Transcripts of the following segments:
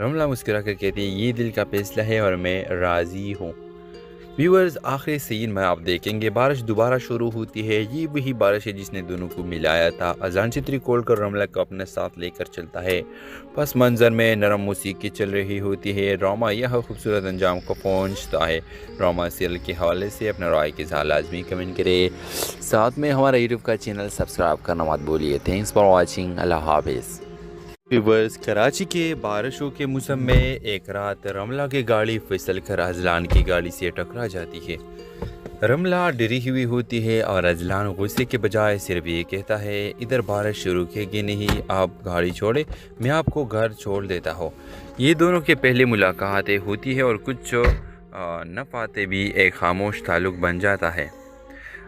رملہ مسکرا کر کہتی ہے یہ دل کا فیصلہ ہے اور میں راضی ہوں۔ ویورز، آخری سین میں آپ دیکھیں گے بارش دوبارہ شروع ہوتی ہے۔ یہ وہی بارش ہے جس نے دونوں کو ملایا تھا۔ اذان چتری کھول کر رملہ کو اپنے ساتھ لے کر چلتا ہے۔ پس منظر میں نرم موسیقی چل رہی ہوتی ہے۔ ڈرامہ یہ خوبصورت انجام کو پہنچتا ہے۔ ڈرامہ سیریل کے حوالے سے اپنا رائے کے ساتھ لازمی کمنٹ کرے، ساتھ میں ہمارا یوٹیوب کا چینل سبسکرائب کرنا مت بھولیے۔ Thanks for watching. اللہ حافظ۔ ویورز، کراچی کے بارشوں کے موسم میں ایک رات رملہ کی گاڑی پھسل کر اذلان کی گاڑی سے ٹکرا جاتی ہے۔ رملہ ڈری ہوئی ہوتی ہے اور اذلان غصے کے بجائے صرف یہ کہتا ہے ادھر بارش شروع کی نہیں، آپ گاڑی چھوڑے، میں آپ کو گھر چھوڑ دیتا ہوں۔ یہ دونوں کے پہلے ملاقاتیں ہوتی ہے اور کچھ نفاتیں بھی ایک خاموش تعلق بن جاتا ہے۔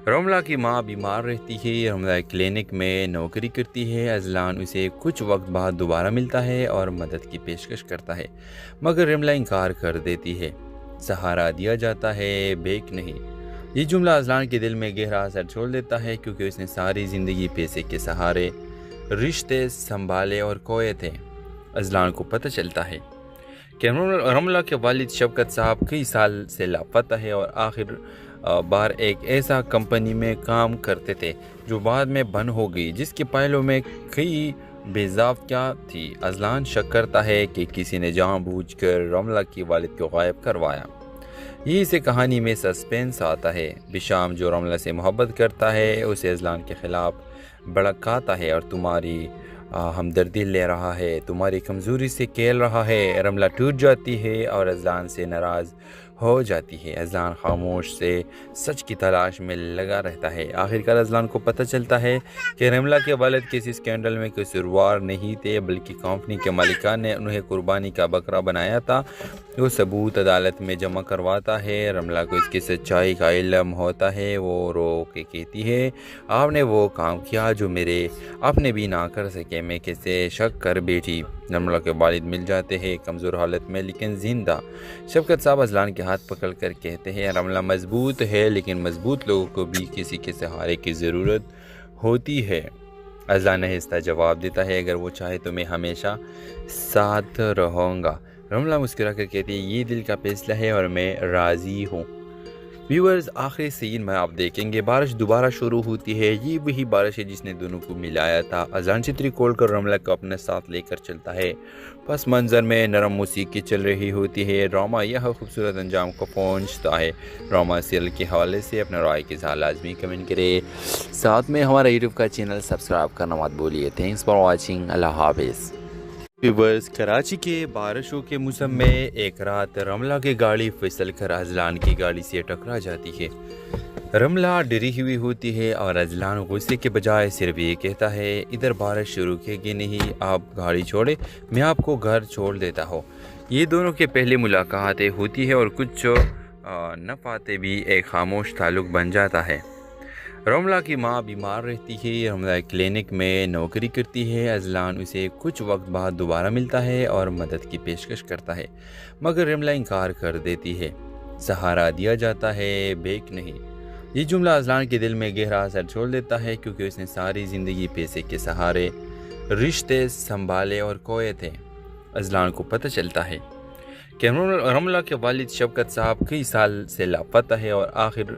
رملہ کی ماں بیمار رہتی ہے۔ رملہ کلینک میں نوکری کرتی ہے۔ اذلان اسے کچھ وقت بعد دوبارہ ملتا ہے اور مدد کی پیشکش کرتا ہے، مگر رملہ انکار کر دیتی ہے۔ سہارا دیا جاتا ہے، بیک نہیں۔ یہ جملہ اذلان کے دل میں گہرا اثر چھوڑ دیتا ہے، کیونکہ اس نے ساری زندگی پیسے کے سہارے رشتے سنبھالے اور کھوئے تھے۔ اذلان کو پتہ چلتا ہے کہ رملہ کے والد شفقت صاحب کئی سال سے لاپتہ ہے اور آخر بار ایک ایسا کمپنی میں کام کرتے تھے جو بعد میں بند ہو گئی، جس کے پہلوں میں کئی بے ضابطگیاں تھی۔ اذلان شک کرتا ہے کہ کسی نے جان بوجھ کر رملہ کی والد کو غائب کروایا۔ یہی سے کہانی میں سسپینس آتا ہے۔ بشام جو رملہ سے محبت کرتا ہے اسے اذلان کے خلاف بھڑکاتا ہے اور تمہاری ہمدردی لے رہا ہے، تمہاری کمزوری سے کھیل رہا ہے۔ رملہ ٹوٹ جاتی ہے اور اذلان سے ناراض ہو جاتی ہے۔ اذلان خاموش سے سچ کی تلاش میں لگا رہتا ہے۔ آخرکار اذلان کو پتہ چلتا ہے کہ رملہ کے والد کسی اسکینڈل میں قصوروار نہیں تھے، بلکہ کمپنی کے مالکان نے انہیں قربانی کا بکرا بنایا تھا۔ وہ ثبوت عدالت میں جمع کرواتا ہے۔ رملہ کو اس کی سچائی کا علم ہوتا ہے۔ وہ رو کے کہتی ہے آپ نے وہ کام کیا جو میرے اپنے بھی نہ کر سکے، میں کیسے شک کر بیٹھی۔ رملہ کے والد مل جاتے ہیں، کمزور حالت میں لیکن زندہ۔ شفقت صاحب اذلان کے ہاتھ پکڑ کر کہتے ہیں رملہ مضبوط ہے، لیکن مضبوط لوگوں کو بھی کسی کے سہارے کی ضرورت ہوتی ہے۔ اذلان آہستہ جواب دیتا ہے اگر وہ چاہے تو میں ہمیشہ ساتھ رہوں گا۔ رملہ مسکرا کر کہتی ہے یہ دل کا فیصلہ ہے اور میں راضی ہوں۔ ویورز، آخری سین میں آپ دیکھیں گے بارش دوبارہ شروع ہوتی ہے۔ یہ وہی بارش ہے جس نے دونوں کو ملایا تھا۔ اذان چتری کھول کر رملہ کو اپنے ساتھ لے کر چلتا ہے۔ پس منظر میں نرم موسیقی چل رہی ہوتی ہے۔ ڈرامہ یہ خوبصورت انجام کو پہنچتا ہے۔ ڈرامہ سیریل کے حوالے سے اپنا رائے کے ساتھ لازمی کمنٹ کرے، ساتھ میں ہمارا یوٹیوب کا چینل سبسکرائب کرنا مت بھولیے۔ Thanks for watching. اللہ حافظ۔ ویورز، کراچی کے بارشوں کے موسم میں ایک رات رملہ کی گاڑی پھسل کر اذلان کی گاڑی سے ٹکرا جاتی ہے۔ رملہ ڈری ہوئی ہوتی ہے اور اذلان غصے کے بجائے صرف یہ کہتا ہے ادھر بارش شروع کی نہیں، آپ گاڑی چھوڑے، میں آپ کو گھر چھوڑ دیتا ہوں۔ یہ دونوں کے پہلے ملاقاتیں ہوتی ہے اور کچھ نفاتیں بھی ایک خاموش تعلق بن جاتا ہے۔ رملہ کی ماں بیمار رہتی ہے۔ رملہ کلینک میں نوکری کرتی ہے۔ اذلان اسے کچھ وقت بعد دوبارہ ملتا ہے اور مدد کی پیشکش کرتا ہے، مگر رملہ انکار کر دیتی ہے۔ سہارا دیا جاتا ہے، بیک نہیں۔ یہ جملہ اذلان کے دل میں گہرا اثر چھوڑ دیتا ہے، کیونکہ اس نے ساری زندگی پیسے کے سہارے رشتے سنبھالے اور کھوئے تھے۔ اذلان کو پتہ چلتا ہے کہ رملہ کے والد شفقت صاحب کئی سال سے لاپتہ ہے اور آخر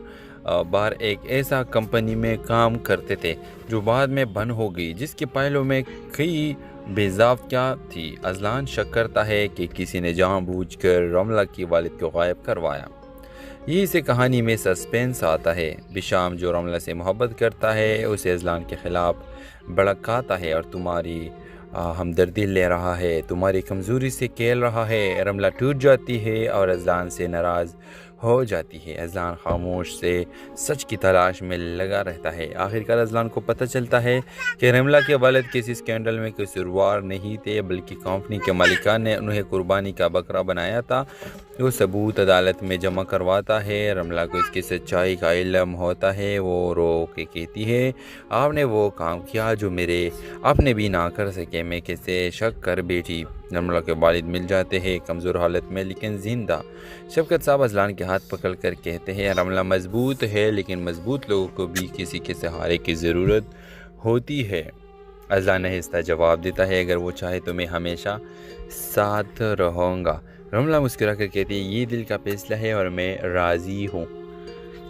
بار ایک ایسا کمپنی میں کام کرتے تھے جو بعد میں بند ہو گئی، جس کے پہلوں میں کئی بے ضابطگیاں تھی۔ اذلان شک کرتا ہے کہ کسی نے جان بوجھ کر رملہ کی والد کو غائب کروایا۔ یہی سے کہانی میں سسپینس آتا ہے۔ بشام جو رملہ سے محبت کرتا ہے اسے اذلان کے خلاف بھڑکاتا ہے اور تمہاری ہمدردی لے رہا ہے، تمہاری کمزوری سے کھیل رہا ہے۔ رملہ ٹوٹ جاتی ہے اور اذلان سے ناراض ہو جاتی ہے۔ اذلان خاموش سے سچ کی تلاش میں لگا رہتا ہے۔ آخرکار اذلان کو پتہ چلتا ہے کہ رملہ کے والد کسی اسکینڈل میں قصوروار نہیں تھے، بلکہ کمپنی کے مالکان نے انہیں قربانی کا بکرا بنایا تھا۔ وہ ثبوت عدالت میں جمع کرواتا ہے۔ رملہ کو اس کی سچائی کا علم ہوتا ہے۔ وہ رو کے کہتی ہے آپ نے وہ کام کیا جو میرے اپنے بھی نہ کر سکے، میں کیسے شک کر بیٹھی۔ رملہ کے والد مل جاتے ہیں، کمزور حالت میں لیکن زندہ۔ شفقت صاحب اذلان کے ہاتھ پکڑ کر کہتے ہیں رملہ مضبوط ہے، لیکن مضبوط لوگوں کو بھی کسی کے سہارے کی ضرورت ہوتی ہے۔ اذان آہستہ جواب دیتا ہے اگر وہ چاہے تو میں ہمیشہ ساتھ رہوں گا۔ رملہ مسکرا کر کہتی ہے یہ دل کا فیصلہ ہے اور میں راضی ہوں۔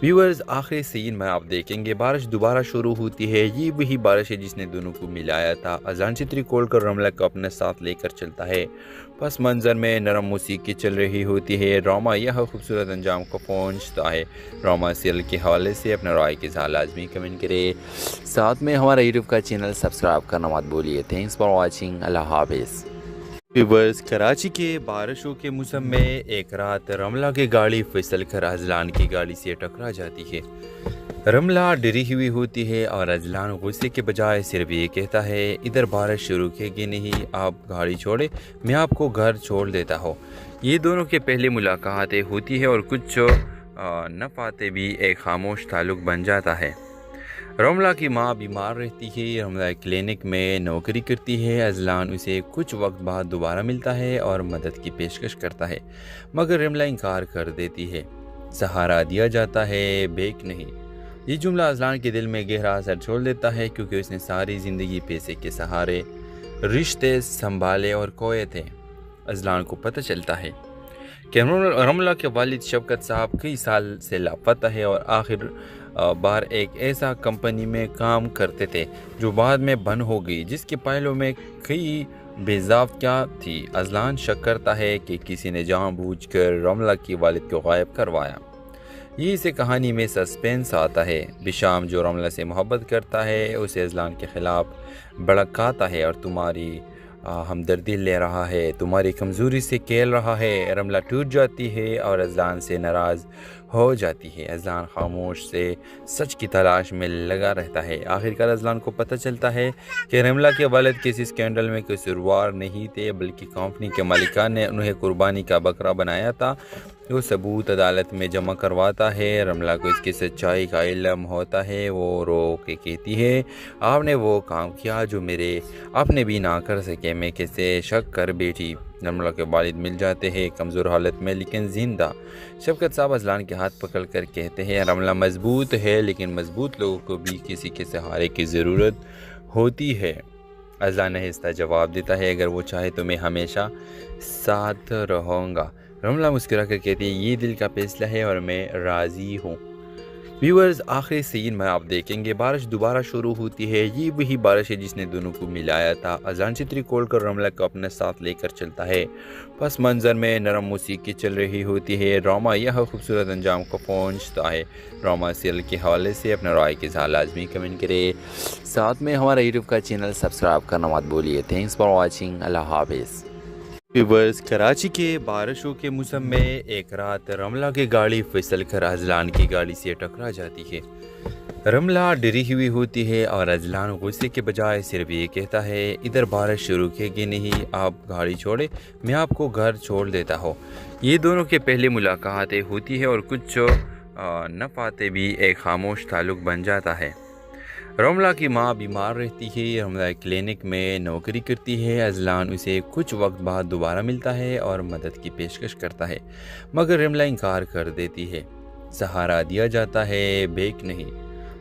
ویورز آخری سین میں آپ دیکھیں گے بارش دوبارہ شروع ہوتی ہے، یہ وہی بارش ہے جس نے دونوں کو ملایا تھا۔ اذان چتری کھول کر رملہ کو اپنے ساتھ لے کر چلتا ہے، پس منظر میں نرم موسیقی چل رہی ہوتی ہے۔ ڈرامہ یہ خوبصورت انجام کو پہنچتا ہے۔ ڈرامہ سیریل کے حوالے سے اپنا رائے کے ساتھ لازمی کمنٹ کرے، ساتھ میں ہمارا یوٹیوب کا چینل سبسکرائب کرنا مت بھولیے۔ تھینکس فار واچنگ، اللہ حافظ۔ ویورز کراچی کے بارشوں کے موسم میں ایک رات رملہ کی گاڑی پھسل کر اذلان کی گاڑی سے ٹکرا جاتی ہے۔ رملہ ڈری ہوئی ہوتی ہے اور اذلان غصے کے بجائے صرف یہ کہتا ہے ادھر بارش شروع کی کہ نہیں، آپ گاڑی چھوڑے، میں آپ کو گھر چھوڑ دیتا ہوں۔ یہ دونوں کے پہلے ملاقاتیں ہوتی ہے اور کچھ نفاتے بھی ایک خاموش تعلق بن جاتا ہے۔ رملہ کی ماں بیمار رہتی ہے، رملہ کلینک میں نوکری کرتی ہے۔ اذلان اسے کچھ وقت بعد دوبارہ ملتا ہے اور مدد کی پیشکش کرتا ہے، مگر رملہ انکار کر دیتی ہے۔ سہارا دیا جاتا ہے، بیک نہیں۔ یہ جملہ اذلان کے دل میں گہرا اثر چھوڑ دیتا ہے کیونکہ اس نے ساری زندگی پیسے کے سہارے رشتے سنبھالے اور کھوئے تھے۔ اذلان کو پتہ چلتا ہے کہ رملہ کے والد شفقت صاحب کئی سال سے لاپتہ ہے اور آخر بار ایک ایسا کمپنی میں کام کرتے تھے جو بعد میں بند ہو گئی، جس کے پہلوں میں کئی بے ضابطگیاں تھی۔ اذلان شک کرتا ہے کہ کسی نے جان بوجھ کر رملہ کی والد کو غائب کروایا۔ یہ اسے کہانی میں سسپینس آتا ہے۔ بشام جو رملہ سے محبت کرتا ہے اسے اذلان کے خلاف بھڑکاتا ہے اور تمہاری ہمدردی لے رہا ہے، تمہاری کمزوری سے کھیل رہا ہے۔ رملہ ٹوٹ جاتی ہے اور اذلان سے ناراض ہو جاتی ہے۔ اذلان خاموش سے سچ کی تلاش میں لگا رہتا ہے۔ آخرکار اذلان کو پتہ چلتا ہے کہ رملہ کے والد کسی اسکینڈل میں قصوروار نہیں تھے، بلکہ کمپنی کے مالکان نے انہیں قربانی کا بکرا بنایا تھا۔ وہ ثبوت عدالت میں جمع کرواتا ہے۔ رملہ کو اس کی سچائی کا علم ہوتا ہے۔ وہ رو کے کہتی ہے آپ نے وہ کام کیا جو میرے اپنے بھی نہ کر سکے، میں کیسے شک کر بیٹھی۔ رملہ کے والد مل جاتے ہیں، کمزور حالت میں لیکن زندہ۔ شفقت صاحب اذلان کے ہاتھ پکڑ کر کہتے ہیں رملہ مضبوط ہے، لیکن مضبوط لوگوں کو بھی کسی کے سہارے کی ضرورت ہوتی ہے۔ اذلان آہستہ جواب دیتا ہے اگر وہ چاہے تو میں ہمیشہ ساتھ رہوں گا۔ رملہ مسکرا کر کہتی ہے یہ دل کا فیصلہ ہے اور میں راضی ہوں۔ ویورز آخری سین میں آپ دیکھیں گے بارش دوبارہ شروع ہوتی ہے، یہ وہی بارش ہے جس نے دونوں کو ملایا تھا۔ اذان چتری کھول کر رملہ کو اپنے ساتھ لے کر چلتا ہے، پس منظر میں نرم موسیقی چل رہی ہوتی ہے۔ ڈرامہ یہ خوبصورت انجام کو پہنچتا ہے۔ ڈرامہ سیریل کے حوالے سے اپنا رائے کے ساتھ لازمی کمنٹ کرے، ساتھ میں ہمارا یوٹیوب کا چینل سبسکرائب کرنا مت بھولیے۔ تھینکس فار واچنگ، اللہ حافظ۔ ویورز کراچی کے بارشوں کے موسم میں ایک رات رملہ کی گاڑی پھسل کر اذلان کی گاڑی سے ٹکرا جاتی ہے۔ رملہ ڈری ہوئی ہوتی ہے اور اذلان غصے کے بجائے صرف یہ کہتا ہے ادھر بارش شروع کی کہ نہیں، آپ گاڑی چھوڑے، میں آپ کو گھر چھوڑ دیتا ہوں۔ یہ دونوں کے پہلے ملاقاتیں ہوتی ہے اور کچھ نفاتے بھی ایک خاموش تعلق بن جاتا ہے۔ رملہ کی ماں بیمار رہتی ہے، رملہ کلینک میں نوکری کرتی ہے۔ اذلان اسے کچھ وقت بعد دوبارہ ملتا ہے اور مدد کی پیشکش کرتا ہے، مگر رملہ انکار کر دیتی ہے۔ سہارا دیا جاتا ہے، بیک نہیں۔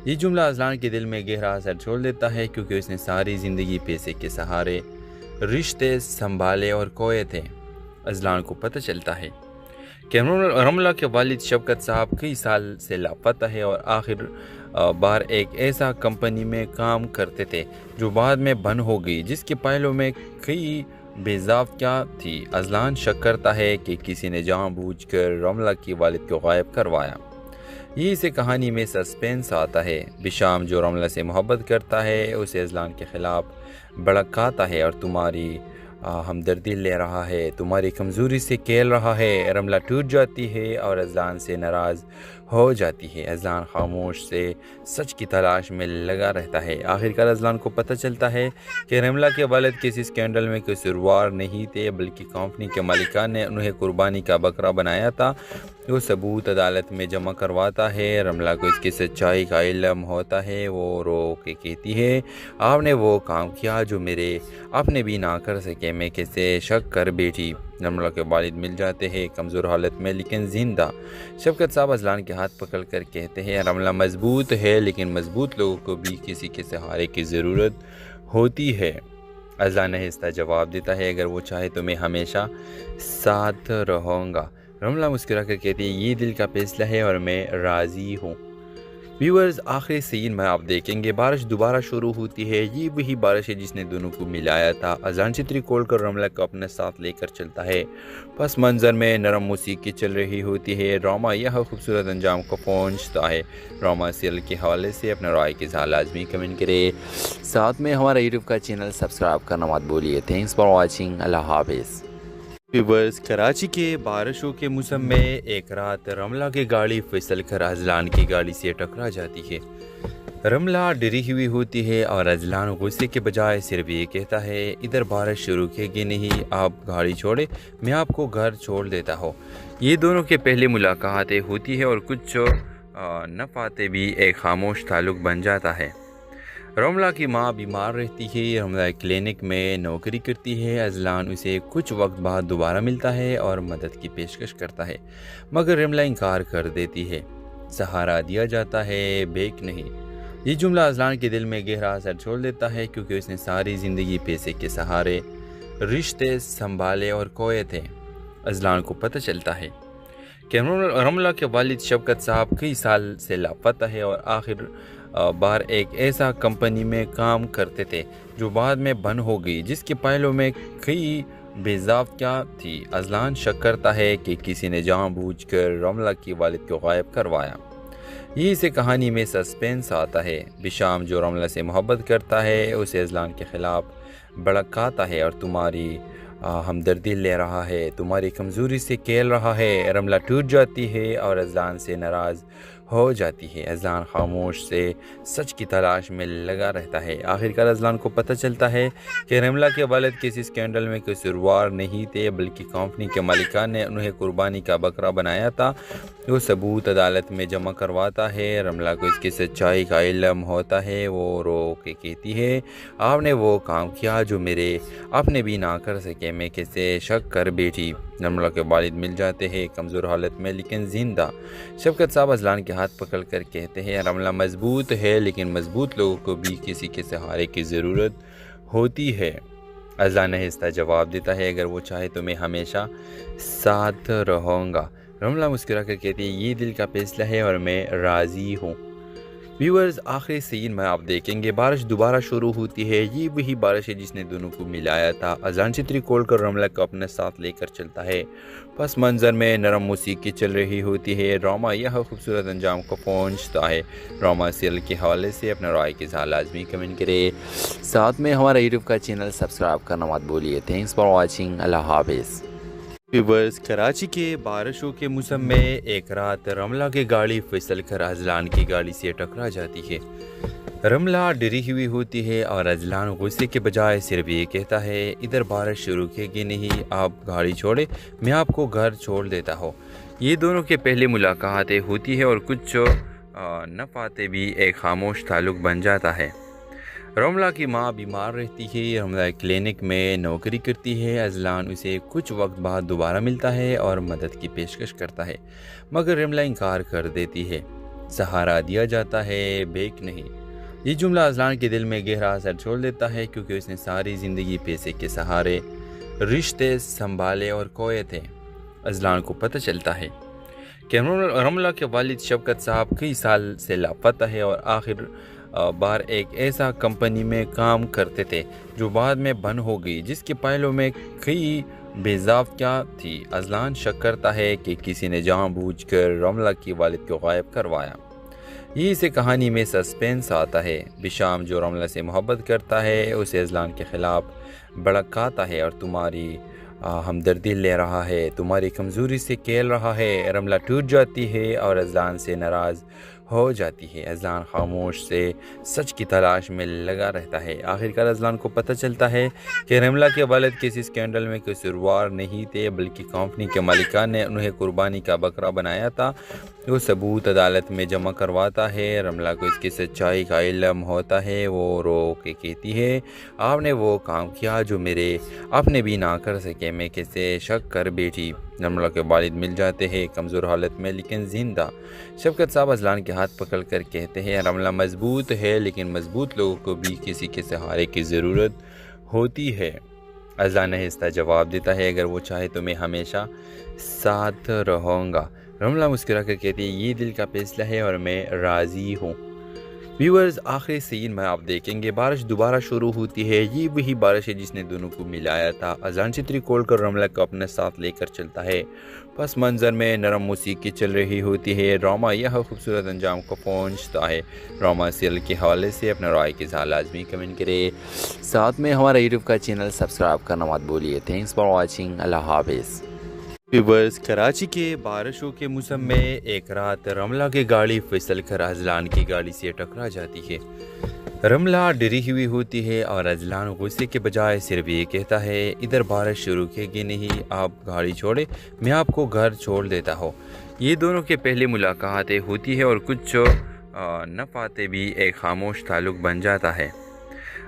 یہ جملہ اذلان کے دل میں گہرا اثر چھوڑ دیتا ہے کیونکہ اس نے ساری زندگی پیسے کے سہارے رشتے سنبھالے اور کھوئے تھے۔ اذلان کو پتہ چلتا ہے کہ رملہ کے والد شفقت صاحب کئی سال سے لاپتہ ہے اور آخر بار ایک ایسا کمپنی میں کام کرتے تھے جو بعد میں بند ہو گئی، جس کے پہلوں میں کئی بے ضابطگیاں تھی۔ اذلان شک کرتا ہے کہ کسی نے جان بوجھ کر رملہ کی والد کو غائب کروایا۔ یہ اسے کہانی میں سسپینس آتا ہے۔ بشام جو رملہ سے محبت کرتا ہے اسے اذلان کے خلاف بھڑکاتا ہے اور تمہاری ہمدردی لے رہا ہے، تمہاری کمزوری سے کھیل رہا ہے۔ رملہ ٹوٹ جاتی ہے اور اذلان سے ناراض ہو جاتی ہے۔ اذلان خاموش سے سچ کی تلاش میں لگا رہتا ہے۔ آخرکار اذلان کو پتہ چلتا ہے کہ رملہ کے والد کسی اسکینڈل میں قصوروار نہیں تھے، بلکہ کمپنی کے مالکان نے انہیں قربانی کا بکرا بنایا تھا۔ وہ ثبوت عدالت میں جمع کرواتا ہے۔ رملہ کو اس کی سچائی کا علم ہوتا ہے۔ وہ رو کے کہتی ہے آپ نے وہ کام کیا جو میرے اپنے بھی نہ کر سکے، میں کیسے شک کر بیٹھی۔ رملہ کے والد مل جاتے ہیں، کمزور حالت میں لیکن زندہ۔ شفقت صاحب اذلان کے ہاتھ پکڑ کر کہتے ہیں رملہ مضبوط ہے، لیکن مضبوط لوگوں کو بھی کسی کے سہارے کی ضرورت ہوتی ہے۔ اذان آہستہ جواب دیتا ہے اگر وہ چاہے تو میں ہمیشہ ساتھ رہوں گا۔ رملہ مسکرا کر کہتی ہے یہ دل کا فیصلہ ہے اور میں راضی ہوں۔ ویورز آخری سین میں آپ دیکھیں گے بارش دوبارہ شروع ہوتی ہے، یہ وہی بارش ہے جس نے دونوں کو ملایا تھا۔ اذان چتری کھول کر رملہ کو اپنے ساتھ لے کر چلتا ہے، پس منظر میں نرم موسیقی چل رہی ہوتی ہے۔ ڈرامہ یہ خوبصورت انجام کو پہنچتا ہے۔ ڈرامہ سیریل کے حوالے سے اپنا رائے کے ساتھ لازمی کمنٹ کرے، ساتھ میں ہمارا یوٹیوب کا چینل سبسکرائب کرنا مت بھولیے۔ تھینکس فار واچنگ، اللہ حافظ۔ ویورز کراچی کے بارشوں کے موسم میں ایک رات رملہ کی گاڑی پھسل کر اذلان کی گاڑی سے ٹکرا جاتی ہے۔ رملہ ڈری ہوئی ہوتی ہے اور اذلان غصے کے بجائے صرف یہ کہتا ہے ادھر بارش شروع کی کہ نہیں، آپ گاڑی چھوڑے، میں آپ کو گھر چھوڑ دیتا ہوں۔ یہ دونوں کے پہلے ملاقاتیں ہوتی ہے اور کچھ نہ پاتے بھی ایک خاموش تعلق بن جاتا ہے۔ رملہ کی ماں بیمار رہتی ہے، رملہ کلینک میں نوکری کرتی ہے۔ اذلان اسے کچھ وقت بعد دوبارہ ملتا ہے اور مدد کی پیشکش کرتا ہے، مگر رملہ انکار کر دیتی ہے۔ سہارا دیا جاتا ہے، بیک نہیں۔ یہ جملہ اذلان کے دل میں گہرا اثر چھوڑ دیتا ہے کیونکہ اس نے ساری زندگی پیسے کے سہارے رشتے سنبھالے اور کھوئے تھے۔ اذلان کو پتہ چلتا ہے کہ رملہ کے والد شفقت صاحب کئی سال سے لاپتہ ہے اور آخر بار ایک ایسا کمپنی میں کام کرتے تھے جو بعد میں بند ہو گئی، جس کے پہلوں میں کئی بے ضابطگیاں تھی۔ اذلان شک کرتا ہے کہ کسی نے جان بوجھ کر رملہ کے والد کو غائب کروایا۔ یہی سے کہانی میں سسپینس آتا ہے۔ بشام جو رملہ سے محبت کرتا ہے اسے اذلان کے خلاف بھڑکاتا ہے اور تمہاری ہمدردی لے رہا ہے، تمہاری کمزوری سے کھیل رہا ہے۔ رملہ ٹوٹ جاتی ہے اور اذلان سے ناراض ہو جاتی ہے۔ اذلان خاموش سے سچ کی تلاش میں لگا رہتا ہے۔ آخرکار اذلان کو پتہ چلتا ہے کہ رملہ کے والد کسی اسکینڈل میں قصوروار نہیں تھے، بلکہ کمپنی کے مالکان نے انہیں قربانی کا بکرا بنایا تھا۔ وہ ثبوت عدالت میں جمع کرواتا ہے۔ رملہ کو اس کی سچائی کا علم ہوتا ہے، وہ رو کے کہتی ہے آپ نے وہ کام کیا جو میرے اپنے بھی نہ کر سکے، میں کیسے شک کر بیٹھی۔ رملہ کے والد مل جاتے ہیں کمزور حالت میں لیکن زندہ۔ شفقت صاحب اذلان کے ہاتھ پکڑ کر کہتے ہیں رملہ مضبوط ہے لیکن مضبوط لوگوں کو بھی کسی کے سہارے کی ضرورت ہوتی ہے۔ اذلان آہستہ جواب دیتا ہے اگر وہ چاہے تو میں ہمیشہ ساتھ رہوں گا۔ رملہ مسکرا کر کہتی ہے یہ دل کا فیصلہ ہے اور میں راضی ہوں۔ ویورز آخری سین میں آپ دیکھیں گے بارش دوبارہ شروع ہوتی ہے، یہ وہی بارش ہے جس نے دونوں کو ملایا تھا۔ اذان چتری کھول کر رملہ کو اپنے ساتھ لے کر چلتا ہے، پس منظر میں نرم موسیقی چل رہی ہوتی ہے۔ ڈرامہ یہ خوبصورت انجام کو پہنچتا ہے۔ ڈرامہ سیریل کے حوالے سے اپنا رائے کے ساتھ لازمی کمنٹ کرے، ساتھ میں ہمارا یوٹیوب کا چینل سبسکرائب کرنا مت بھولیے۔ تھینکس فار واچنگ، اللہ حافظ۔ ویورز کراچی کے بارشوں کے موسم میں ایک رات رملہ کی گاڑی پھسل کر اذلان کی گاڑی سے ٹکرا جاتی ہے۔ رملہ ڈری ہوئی ہوتی ہے اور اذلان غصے کے بجائے صرف یہ کہتا ہے ادھر بارش شروع کی کہ نہیں، آپ گاڑی چھوڑے، میں آپ کو گھر چھوڑ دیتا ہوں۔ یہ دونوں کے پہلے ملاقاتیں ہوتی ہے اور کچھ نہ پاتے بھی ایک خاموش تعلق بن جاتا ہے۔ رملہ کی ماں بیمار رہتی ہے، رملہ کلینک میں نوکری کرتی ہے۔ اذلان اسے کچھ وقت بعد دوبارہ ملتا ہے اور مدد کی پیشکش کرتا ہے، مگر رملہ انکار کر دیتی ہے۔ سہارا دیا جاتا ہے، بیک نہیں۔ یہ جملہ اذلان کے دل میں گہرا اثر چھوڑ دیتا ہے کیونکہ اس نے ساری زندگی پیسے کے سہارے رشتے سنبھالے اور کھوئے تھے۔ اذلان کو پتہ چلتا ہے کہ رملہ کے والد شفقت صاحب کئی سال سے لاپتہ ہے اور آخر بار ایک ایسا کمپنی میں کام کرتے تھے جو بعد میں بند ہو گئی، جس کے پہلوں میں کئی بے ضابطگیاں تھی۔ اذلان شک کرتا ہے کہ کسی نے جان بوجھ کر رملہ کے والد کو غائب کروایا۔ یہی سے کہانی میں سسپینس آتا ہے۔ بشام جو رملہ سے محبت کرتا ہے اسے اذلان کے خلاف بھڑکاتا ہے اور تمہاری ہمدردی لے رہا ہے، تمہاری کمزوری سے کھیل رہا ہے۔ رملہ ٹوٹ جاتی ہے اور اذلان سے ناراض ہو جاتی ہے۔ اذلان خاموش سے سچ کی تلاش میں لگا رہتا ہے۔ آخرکار اذلان کو پتہ چلتا ہے کہ رملہ کے والد کسی اسکینڈل میں قصوروار نہیں تھے، بلکہ کمپنی کے مالکان نے انہیں قربانی کا بکرا بنایا تھا۔ وہ ثبوت عدالت میں جمع کرواتا ہے۔ رملہ کو اس کی سچائی کا علم ہوتا ہے، وہ رو کے کہتی ہے آپ نے وہ کام کیا جو میرے اپنے بھی نہ کر سکے، میں کیسے شک کر بیٹھی۔ رملہ کے والد مل جاتے ہیں کمزور حالت میں لیکن زندہ۔ شفقت صاحب اذلان کے ہاتھ پکڑ کر کہتے ہیں رملہ مضبوط ہے لیکن مضبوط لوگوں کو بھی کسی کے سہارے کی ضرورت ہوتی ہے۔ اذلان آہستہ جواب دیتا ہے اگر وہ چاہے تو میں ہمیشہ ساتھ رہوں گا۔ رملہ مسکرا کر کہتی ہے یہ دل کا فیصلہ ہے اور میں راضی ہوں۔ ویورز آخری سین میں آپ دیکھیں گے بارش دوبارہ شروع ہوتی ہے، یہ وہی بارش ہے جس نے دونوں کو ملایا تھا۔ اذلان چھتری کھول کر رملہ کو اپنے ساتھ لے کر چلتا ہے، پس منظر میں نرم موسیقی چل رہی ہوتی ہے۔ ڈرامہ یہ خوبصورت انجام کو پہنچتا ہے۔ ڈرامہ سیریل کے حوالے سے اپنا رائے کے ساتھ لازمی کمنٹ کرے، ساتھ میں ہمارا یوٹیوب کا چینل سبسکرائب کرنا مت بھولیے۔ تھینکس فار واچنگ، اللہ حافظ۔ ویورز کراچی کے بارشوں کے موسم میں ایک رات رملہ کی گاڑی پھسل کر اذلان کی گاڑی سے ٹکرا جاتی ہے۔ رملہ ڈری ہوئی ہوتی ہے اور اذلان غصے کے بجائے صرف یہ کہتا ہے ادھر بارش شروع کی کہ نہیں، آپ گاڑی چھوڑے، میں آپ کو گھر چھوڑ دیتا ہوں۔ یہ دونوں کے پہلے ملاقاتیں ہوتی ہے اور کچھ نہ پاتے بھی ایک خاموش تعلق بن جاتا ہے۔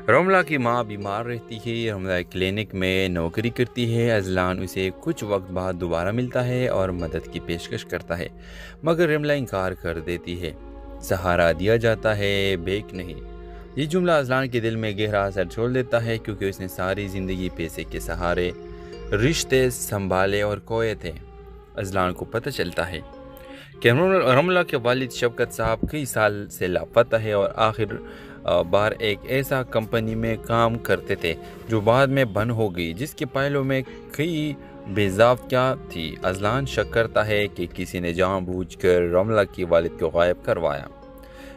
رملہ کی ماں بیمار رہتی ہے، رملہ کلینک میں نوکری کرتی ہے۔ اذلان اسے کچھ وقت بعد دوبارہ ملتا ہے اور مدد کی پیشکش کرتا ہے، مگر رملہ انکار کر دیتی ہے۔ سہارا دیا جاتا ہے، بیک نہیں۔ یہ جملہ اذلان کے دل میں گہرا اثر چھوڑ دیتا ہے کیونکہ اس نے ساری زندگی پیسے کے سہارے رشتے سنبھالے اور کھوئے تھے۔ اذلان کو پتہ چلتا ہے کہ رملہ کے والد شفقت صاحب کئی سال سے لاپتہ ہے اور آخر بار ایک ایسا کمپنی میں کام کرتے تھے جو بعد میں بند ہو گئی، جس کے پہلو میں کئی بے ضابطگیاں تھی۔ اذلان شک کرتا ہے کہ کسی نے جان بوجھ کر رملہ کے والد کو غائب کروایا۔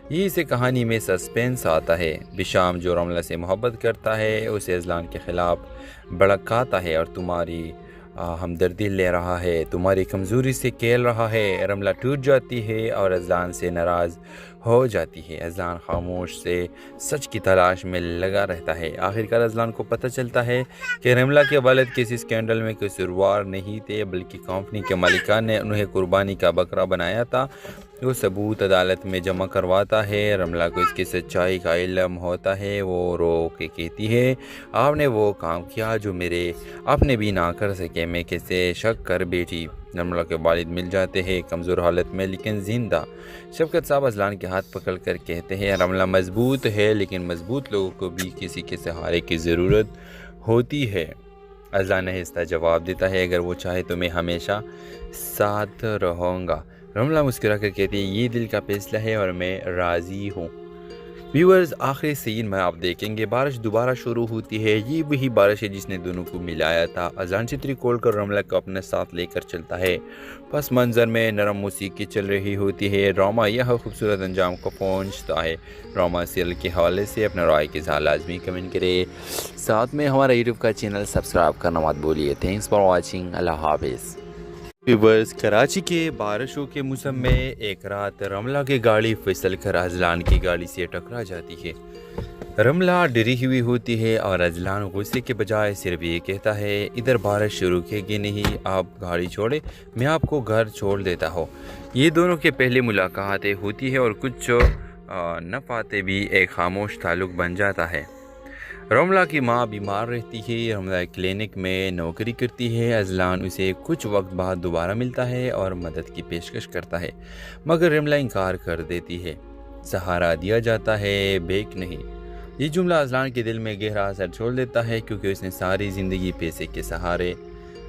یہی سے کہانی میں سسپینس آتا ہے۔ بشام جو رملہ سے محبت کرتا ہے اسے اذلان کے خلاف بھڑکاتا ہے اور تمہاری ہمدردی لے رہا ہے، تمہاری کمزوری سے کھیل رہا ہے۔ رملہ ٹوٹ جاتی ہے اور اذلان سے ناراض ہو جاتی ہے۔ اذلان خاموش سے سچ کی تلاش میں لگا رہتا ہے۔ آخرکار اذلان کو پتہ چلتا ہے کہ رملہ کے والد کسی اسکینڈل میں قصوروار نہیں تھے بلکہ کمپنی کے مالکان نے انہیں قربانی کا بکرا بنایا تھا۔ وہ ثبوت عدالت میں جمع کرواتا ہے۔ رملہ کو اس کی سچائی کا علم ہوتا ہے، وہ رو کے کہتی ہے آپ نے وہ کام کیا جو میرے اپنے بھی نہ کر سکے، میں کیسے شک کر بیٹھی۔ رملہ کے والد مل جاتے ہیں کمزور حالت میں لیکن زندہ۔ شفقت صاحب اذلان کے ہاتھ پکڑ کر کہتے ہیں رملہ مضبوط ہے لیکن مضبوط لوگوں کو بھی کسی کے سہارے کی ضرورت ہوتی ہے۔ اذلان آہستہ جواب دیتا ہے اگر وہ چاہے تو میں ہمیشہ ساتھ رہوں گا۔ رملہ مسکرا کر کہتی ہے یہ دل کا فیصلہ ہے اور میں راضی ہوں۔ ویورز آخری سین میں آپ دیکھیں گے بارش دوبارہ شروع ہوتی ہے، یہ وہی بارش ہے جس نے دونوں کو ملایا تھا۔ اذلان چھتری کھول کر رملہ کو اپنے ساتھ لے کر چلتا ہے، پس منظر میں نرم موسیقی چل رہی ہوتی ہے۔ ڈرامہ یہ خوبصورت انجام کو پہنچتا ہے۔ ڈرامہ سیریل کے حوالے سے اپنا رائے کے ساتھ لازمی کمنٹ کرے، ساتھ میں ہمارا یوٹیوب کا چینل سبسکرائب کرنا مت بھولیے۔ تھینکس فار واچنگ، اللہ حافظ۔ ویورز کراچی کے بارشوں کے موسم میں ایک رات رملہ کی گاڑی پھسل کر اذلان کی گاڑی سے ٹکرا جاتی ہے۔ رملہ ڈری ہوئی ہوتی ہے اور اذلان غصے کے بجائے صرف یہ کہتا ہے ادھر بارش شروع کی کہ نہیں، آپ گاڑی چھوڑے، میں آپ کو گھر چھوڑ دیتا ہوں۔ یہ دونوں کے پہلے ملاقاتیں ہوتی ہے اور کچھ نہ پاتے بھی ایک خاموش تعلق بن جاتا ہے۔ رملہ کی ماں بیمار رہتی ہے، رملہ کلینک میں نوکری کرتی ہے۔ اذلان اسے کچھ وقت بعد دوبارہ ملتا ہے اور مدد کی پیشکش کرتا ہے، مگر رملہ انکار کر دیتی ہے۔ سہارا دیا جاتا ہے، بیک نہیں۔ یہ جملہ اذلان کے دل میں گہرا اثر چھوڑ دیتا ہے کیونکہ اس نے ساری زندگی پیسے کے سہارے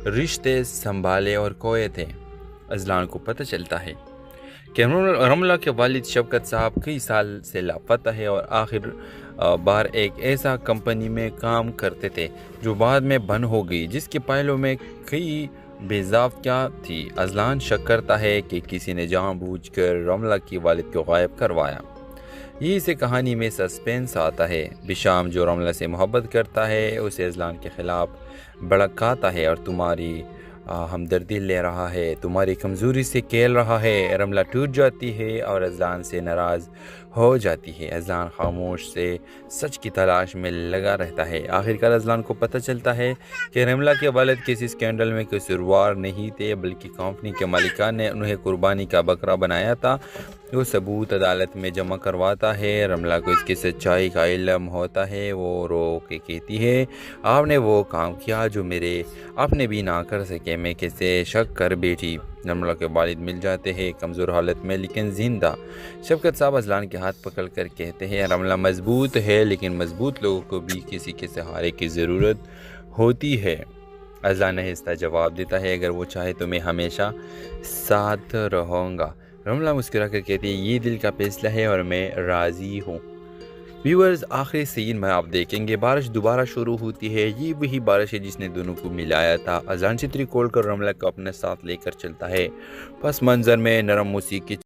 رشتے سنبھالے اور کھوئے تھے۔ اذلان کو پتہ چلتا ہے کہ رملہ کے والد شفقت صاحب کئی سال سے لاپتہ ہے اور آخر بار ایک ایسا کمپنی میں کام کرتے تھے جو بعد میں بند ہو گئی، جس کے پہلو میں کئی بے ضابطگیاں تھی۔ اذلان شک کرتا ہے کہ کسی نے جان بوجھ کر رملہ کے والد کو غائب کروایا۔ یہی سے کہانی میں سسپینس آتا ہے۔ بشام جو رملہ سے محبت کرتا ہے اسے اذلان کے خلاف بھڑکاتا ہے اور تمہاری ہمدردی لے رہا ہے، تمہاری کمزوری سے کھیل رہا ہے۔ رملہ ٹوٹ جاتی ہے اور اذلان سے ناراض ہو جاتی ہے۔ اذلان خاموش سے سچ کی تلاش میں لگا رہتا ہے۔ آخرکار اذلان کو پتہ چلتا ہے کہ رملہ کے والد کسی اسکینڈل میں قصوروار نہیں تھے بلکہ کمپنی کے مالکان نے انہیں قربانی کا بکرا بنایا تھا۔ وہ ثبوت عدالت میں جمع کرواتا ہے۔ رملہ کو اس کی سچائی کا علم ہوتا ہے۔ وہ رو کے کہتی ہے آپ نے وہ کام کیا جو میرے اپنے بھی نہ کر سکے، میں کیسے شک کر بیٹھی۔ رملہ کے والد مل جاتے ہیں کمزور حالت میں لیکن زندہ۔ شفقت صاحب اذلان کے ہاتھ پکڑ کر کہتے ہیں رملہ مضبوط ہے لیکن مضبوط لوگوں کو بھی کسی کے سہارے کی ضرورت ہوتی ہے۔ اذلان آہستہ جواب دیتا ہے اگر وہ چاہے تو میں ہمیشہ ساتھ رہوں گا۔ رملہ مسکرا کر کہتی ہے یہ دل کا فیصلہ ہے اور میں راضی ہوں۔ ویورز آخری سین میں آپ دیکھیں گے بارش دوبارہ شروع ہوتی ہے۔ یہ وہی بارش ہے جس نے دونوں کو ملایا تھا۔ اذلان چھتری کھول کر رملہ کو اپنے ساتھ لے کر چلتا ہے۔ پس منظر میں نرم موسیقی